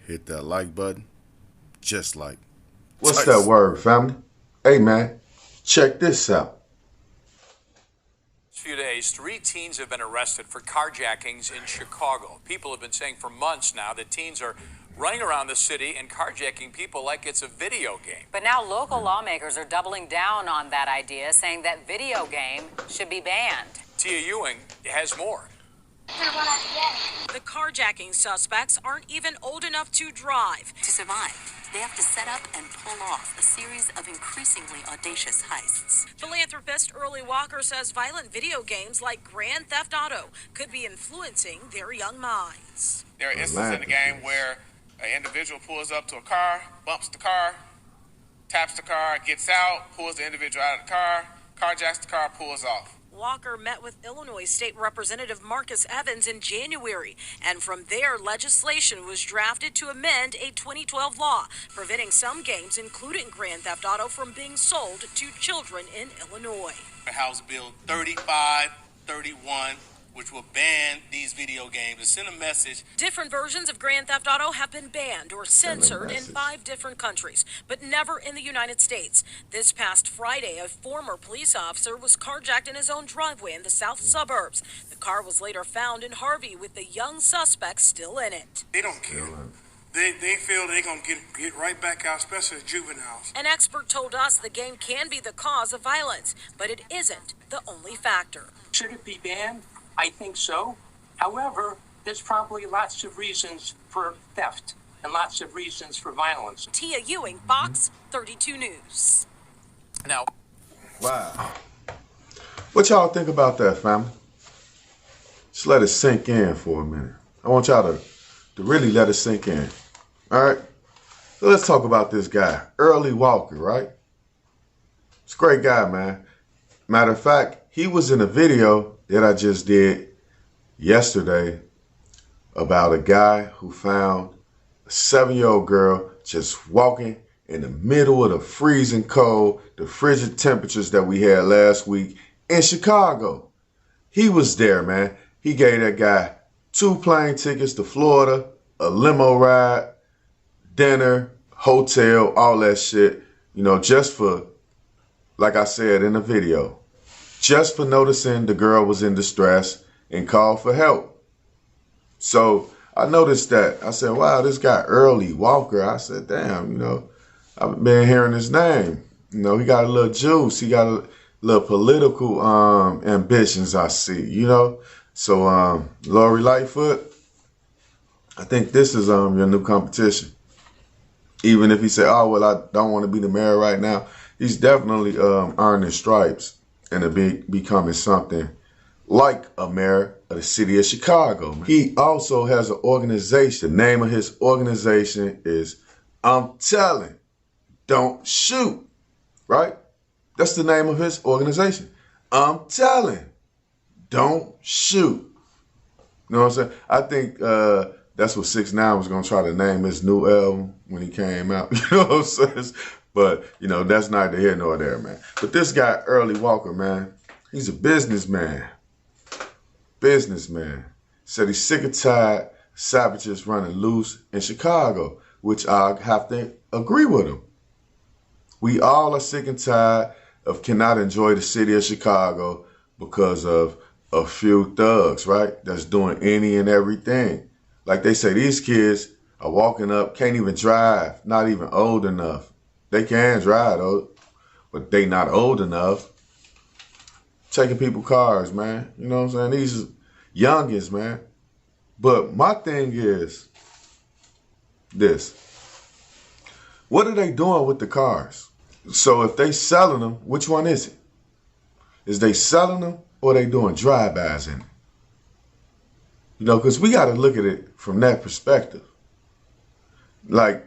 Hit that like button, just like What's that Tyson. word, family? Hey, man, check this out. Few days, three teens have been arrested for carjackings in Chicago. People have been saying for months now that teens are running around the city and carjacking people like it's a video game. But now local lawmakers are doubling down on that idea, saying that video game should be banned. Tia Ewing has more. The carjacking suspects aren't even old enough to drive. To survive, they have to set up and pull off a series of increasingly audacious heists. Philanthropist Early Walker says violent video games like Grand Theft Auto could be influencing their young minds. There are instances in the game where an individual pulls up to a car, bumps the car, taps the car, gets out, pulls the individual out of the car, carjacks the car, pulls off. Walker met with Illinois State Representative Marcus Evans in January, and from there, legislation was drafted to amend a 2012 law preventing some games, including Grand Theft Auto, from being sold to children in Illinois. House Bill 3531, which will ban these video games and send a message. Different versions of Grand Theft Auto have been banned or censored in 5 different countries, but never in the United States. This past Friday, a former police officer was carjacked in his own driveway in the south suburbs. The car was later found in Harvey with the young suspect still in it. They don't care. They feel they're going to get right back out, especially as juveniles. An expert told us the game can be the cause of violence, but it isn't the only factor. Should it be banned? I think so. However, there's probably lots of reasons for theft and lots of reasons for violence. Tia Ewing, Fox 32 News. Now, Wow. What y'all think about that, family? Just let it sink in for a minute. I want y'all to really let it sink in. All right? So let's talk about this guy, Early Walker, right? He's a great guy, man. Matter of fact, he was in a video that I just did yesterday about a guy who found a 7-year-old girl just walking in the middle of the freezing cold, the frigid temperatures that we had last week in Chicago. He was there, man. He gave that guy 2 plane tickets to Florida, a limo ride, dinner, hotel, all that shit, just for, like I said in the video, just for noticing the girl was in distress and called for help. So I noticed that. I said, wow, this guy Early Walker. I said, damn, I've been hearing his name. He got a little juice. He got a little political ambitions, I see, So Lori Lightfoot, I think this is your new competition. Even if he said, oh, well, I don't want to be the mayor right now, he's definitely earned his stripes and becoming something like a mayor of the city of Chicago. He also has an organization. The name of his organization is I'm Telling, Don't Shoot, right? That's the name of his organization. I'm Telling, Don't Shoot. You know what I'm saying? I think that's what 6ix9ine was going to try to name his new album when he came out. You know what I'm saying? But, that's neither here nor there, man. But this guy, Early Walker, man, he's a businessman. Said he's sick and tired of savages running loose in Chicago, which I have to agree with him. We all are sick and tired of cannot enjoy the city of Chicago because of a few thugs, right? That's doing any and everything. Like they say, these kids are walking up, can't even drive, not even old enough. They can drive, though, but they not old enough. Taking people cars, man. You know what I'm saying? These are youngins, man. But my thing is this. What are they doing with the cars? So if they selling them, which one is it? Is they selling them or they doing drive-bys in it? Because we got to look at it from that perspective. Like,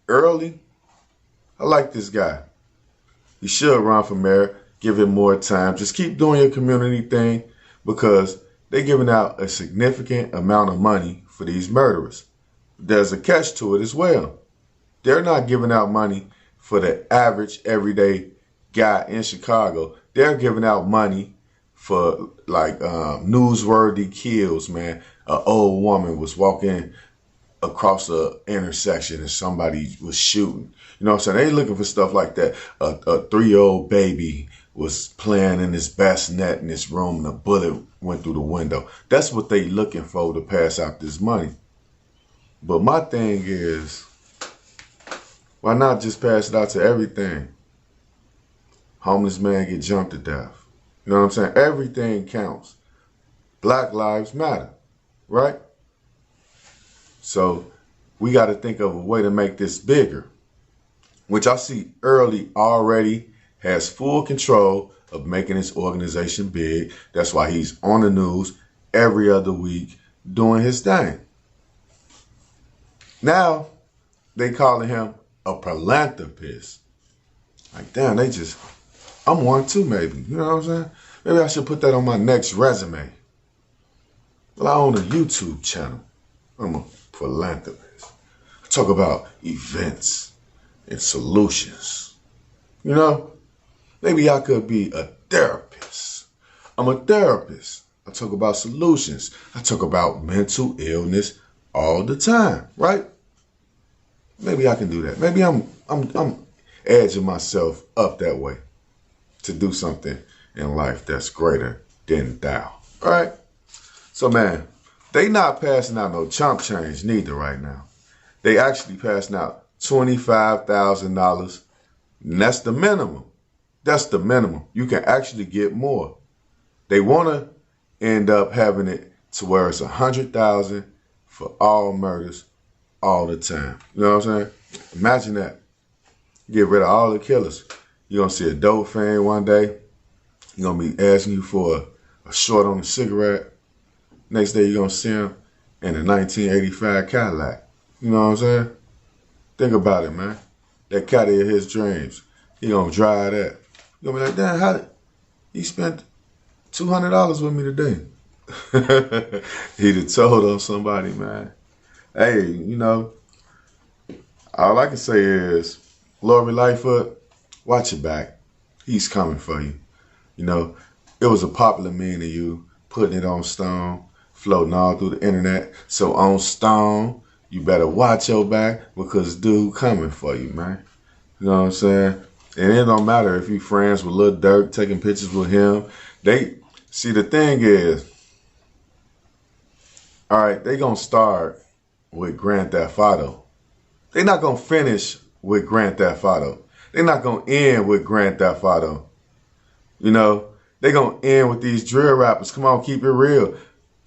Early, I like this guy. He should run for mayor, give him more time. Just keep doing your community thing because they're giving out a significant amount of money for these murderers. There's a catch to it as well. They're not giving out money for the average everyday guy in Chicago. They're giving out money for newsworthy kills, man. An old woman was walking across the intersection and somebody was shooting. You know what I'm saying? They looking for stuff like that. A 3-year-old baby was playing in his bassinet in his room and a bullet went through the window. That's what they looking for to pass out this money. But my thing is, why not just pass it out to everything? Homeless man get jumped to death. You know what I'm saying? Everything counts. Black lives matter, right? So we got to think of a way to make this bigger, which I see Early already has full control of making his organization big. That's why he's on the news every other week doing his thing. Now they calling him a philanthropist. Like, damn, I'm one too, maybe. You know what I'm saying? Maybe I should put that on my next resume. Well, I own a YouTube channel. I'm a philanthropist. I talk about events and solutions. You know? Maybe I could be a therapist. I'm a therapist. I talk about solutions. I talk about mental illness all the time, right? Maybe I can do that. Maybe I'm edging myself up that way to do something in life that's greater than thou. All right? So, man, they not passing out no chump change neither right now. They actually passing out $25,000. And that's the minimum. That's the minimum. You can actually get more. They want to end up having it to where it's $100,000 for all murders all the time. You know what I'm saying? Imagine that. Get rid of all the killers. You're going to see a dope fan one day. You're going to be asking you for a short on a cigarette. Next day, you're going to see him in a 1985 Cadillac. You know what I'm saying? Think about it, man. That Caddy of his dreams. He going to drive that. You're going to be like, damn, how did he spent $200 with me today? He'd have told on somebody, man. Hey, you know, all I can say is, Lori Lightfoot, watch your back. He's coming for you. You know, it was a popular meme of you putting it on Stone, floating all through the internet. So on Stone, you better watch your back because dude coming for you, man. You know what I'm saying? And it don't matter if you friends with Lil Durk, taking pictures with him. See, the thing is, all right, they gonna start with Grand Theft Auto. They not gonna finish with Grand Theft Auto. They're not gonna end with Grand Theft Auto. You know, they gonna end with these drill rappers. Come on, keep it real.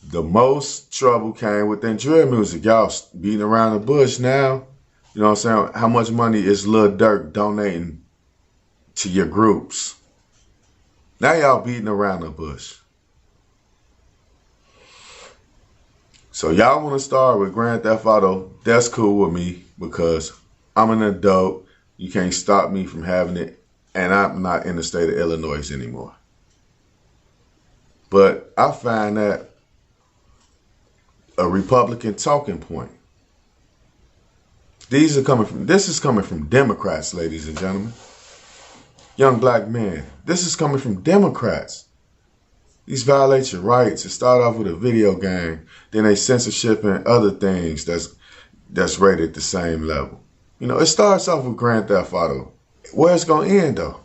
The most trouble came with that drill music. Y'all beating around the bush now. You know what I'm saying? How much money is Lil Durk donating to your groups? Now y'all beating around the bush. So y'all want to start with Grand Theft Auto, that's cool with me because I'm an adult. You can't stop me from having it, and I'm not in the state of Illinois anymore. But I find that a Republican talking point. This is coming from Democrats, ladies and gentlemen. Young black men, this is coming from Democrats. These violate your rights. It start off with a video game, then they censorship and other things that's rated the same level. You know, it starts off with Grand Theft Auto. Where it's gonna end though?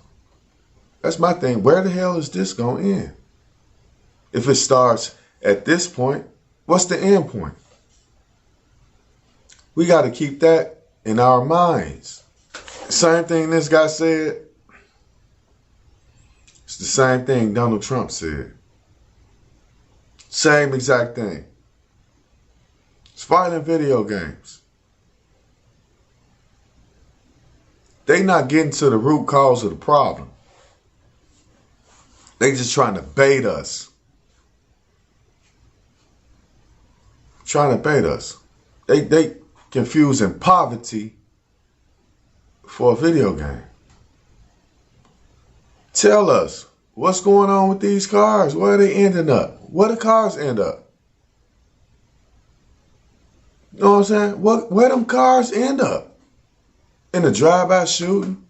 That's my thing. Where the hell is this gonna end? If it starts at this point, what's the end point? We got to keep that in our minds. Same thing this guy said. It's the same thing Donald Trump said. Same exact thing. It's violent video games. They not getting to the root cause of the problem. They just trying to bait us. Trying to bait us. They confusing poverty for a video game. Tell us, what's going on with these cars? Where are they ending up? Where the cars end up? You know what I'm saying? Where them cars end up? In a drive-by shooting?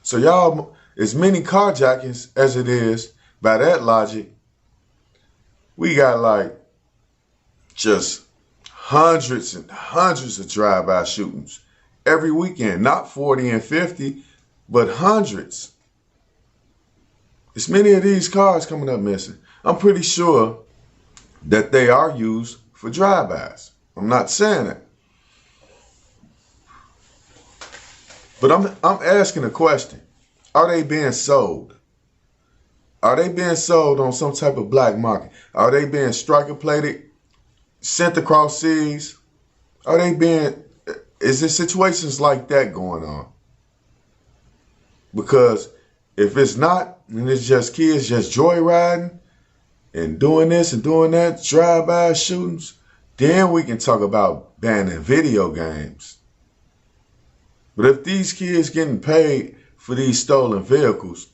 So y'all, as many carjackings as it is, by that logic, we got like just hundreds and hundreds of drive-by shootings every weekend. Not 40 and 50, but hundreds. There's many of these cars coming up missing. I'm pretty sure that they are used for drive-bys. I'm not saying that. But I'm asking a question. Are they being sold? Are they being sold on some type of black market? Are they being striker plated, sent across seas? Are they being, is there situations like that going on? Because if it's not, and it's just kids just joyriding and doing this and doing that, drive-by shootings, then we can talk about banning video games. But if these kids getting paid for these stolen vehicles,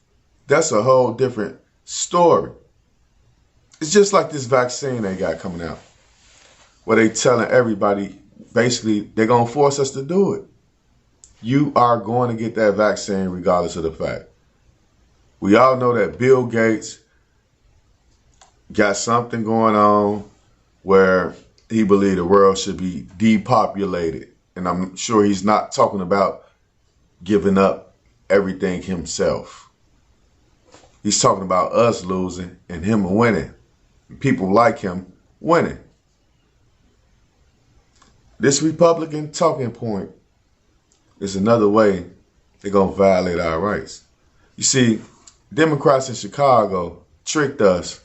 that's a whole different story. It's just like this vaccine they got coming out, where they telling everybody, basically, they're going to force us to do it. You are going to get that vaccine regardless of the fact. We all know that Bill Gates got something going on where he believed the world should be depopulated. And I'm sure he's not talking about giving up everything himself. He's talking about us losing and him winning. People like him winning. This Republican talking point is another way they're going to violate our rights. You see, Democrats in Chicago tricked us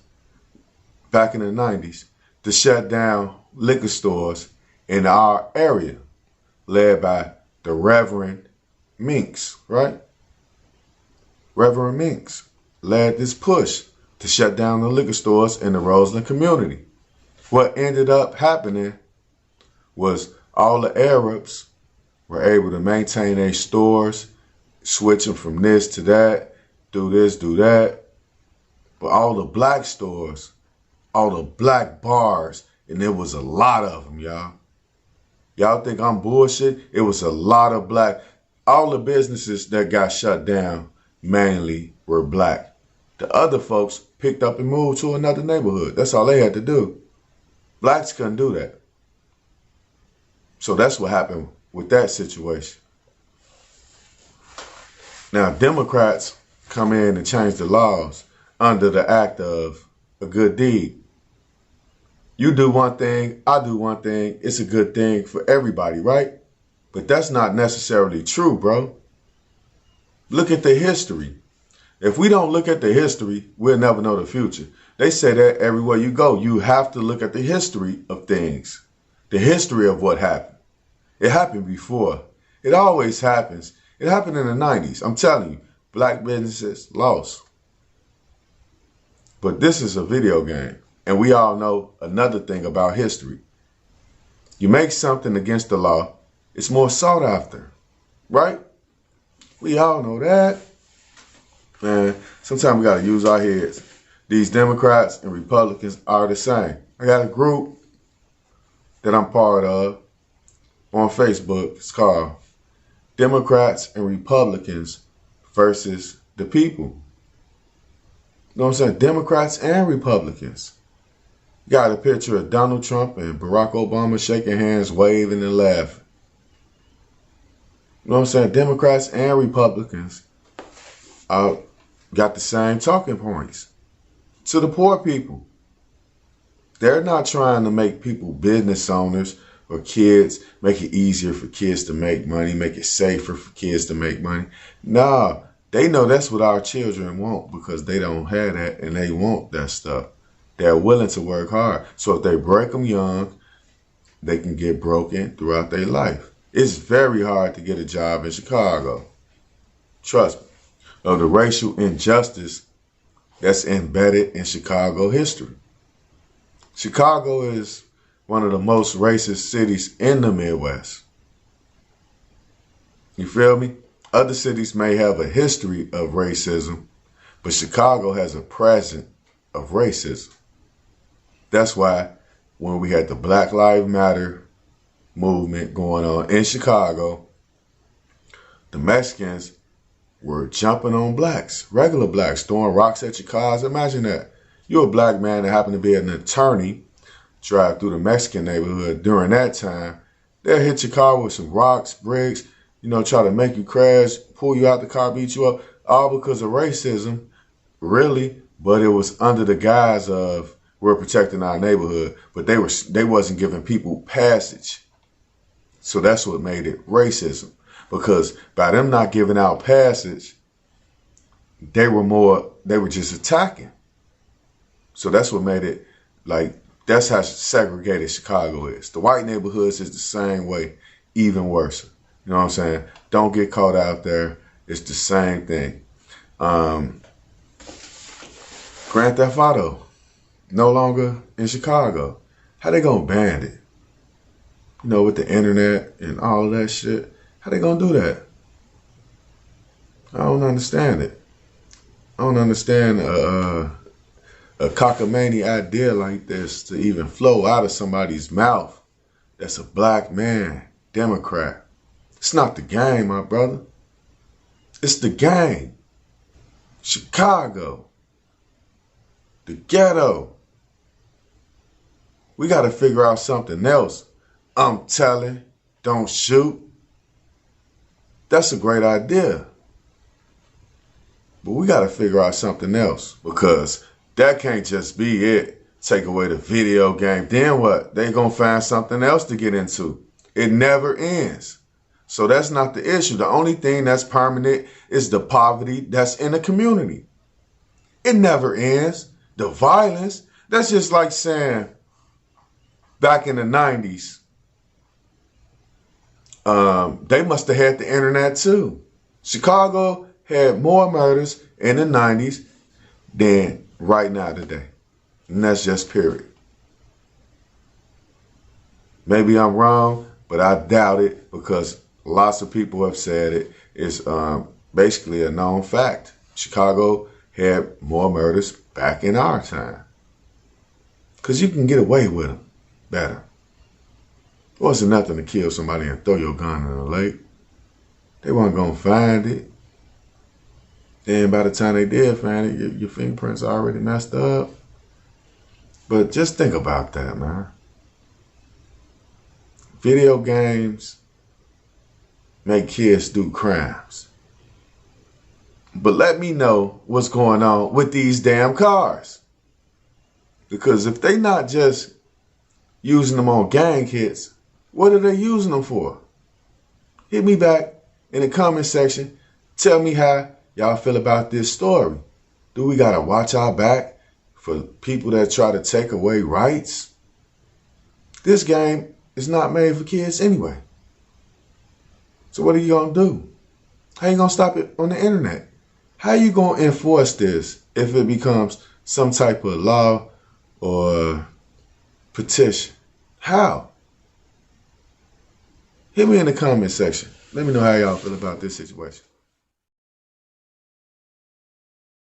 back in the 90s to shut down liquor stores in our area, led by the Reverend Minks, right? Reverend Minks led this push to shut down the liquor stores in the Roseland community. What ended up happening was all the Arabs were able to maintain their stores, switch them from this to that, do this, do that. But all the black stores, all the black bars, and there was a lot of them, y'all. Y'all think I'm bullshit? It was a lot of black. All the businesses that got shut down mainly were black. The other folks picked up and moved to another neighborhood. That's all they had to do. Blacks couldn't do that. So that's what happened with that situation. Now, Democrats come in and change the laws under the act of a good deed. You do one thing, I do one thing, it's a good thing for everybody, right? But that's not necessarily true, bro. Look at the history. If we don't look at the history, we'll never know the future. They say that everywhere you go, you have to look at the history of things. The history of what happened. It happened before. It always happens. It happened in the 90s. I'm telling you, black businesses lost. But this is a video game. And we all know another thing about history. You make something against the law, it's more sought after, right? We all know that. Man, sometimes we got to use our heads. These Democrats and Republicans are the same. I got a group that I'm part of on Facebook. It's called Democrats and Republicans versus the people. You know what I'm saying? Democrats and Republicans. Got a picture of Donald Trump and Barack Obama shaking hands, waving and laughing. You know what I'm saying? Democrats and Republicans got the same talking points. To the poor people. They're not trying to make people business owners or kids, make it easier for kids to make money, make it safer for kids to make money. Nah, they know that's what our children want because they don't have that and they want that stuff. They're willing to work hard. So if they break them young, they can get broken throughout their life. It's very hard to get a job in Chicago. Trust me. Of the racial injustice that's embedded in Chicago history. Chicago is one of the most racist cities in the Midwest. You feel me? Other cities may have a history of racism, but Chicago has a present of racism. That's why when we had the Black Lives Matter movement going on in Chicago, the Mexicans were jumping on blacks, regular blacks, throwing rocks at your cars. Imagine that. You're a black man that happened to be an attorney drive through the Mexican neighborhood during that time, they'll hit your car with some rocks, bricks, try to make you crash, pull you out the car, beat you up, all because of racism, really. But it was under the guise of we're protecting our neighborhood, but they wasn't giving people passage. So that's what made it racism, because by them not giving out passage, they were just attacking. So that's what made it that's how segregated Chicago is. The white neighborhoods is the same way, even worse. You know what I'm saying? Don't get caught out there. It's the same thing. Grand Theft Auto, no longer in Chicago. How they gonna ban it? With the internet and all of that shit. How they gonna do that? I don't understand it. I don't understand a cockamamie idea like this to even flow out of somebody's mouth that's a black man, Democrat. It's not the game, my brother. It's the game. Chicago. The ghetto. We got to figure out something else. I'm telling, don't shoot. That's a great idea. But we got to figure out something else, because that can't just be it. Take away the video game. Then what? They going to find something else to get into. It never ends. So that's not the issue. The only thing that's permanent is the poverty that's in the community. It never ends. The violence, that's just like saying back in the 90s, they must have had the internet too. Chicago had more murders in the 90s than right now today. And that's just period. Maybe I'm wrong, but I doubt it, because lots of people have said it. It's basically a known fact. Chicago had more murders back in our time, because you can get away with them better. It wasn't nothing to kill somebody and throw your gun in the lake. They weren't going to find it. And by the time they did find it, your fingerprints are already messed up. But just think about that, man. Video games make kids do crimes. But let me know what's going on with these damn cars. Because if they not just using them on gang hits, what are they using them for? Hit me back in the comment section. Tell me how y'all feel about this story. Do we got to watch our back for people that try to take away rights? This game is not made for kids anyway. So what are you going to do? How you going to stop it on the internet? How you going to enforce this if it becomes some type of law or petition? How? Hit me in the comment section. Let me know how y'all feel about this situation.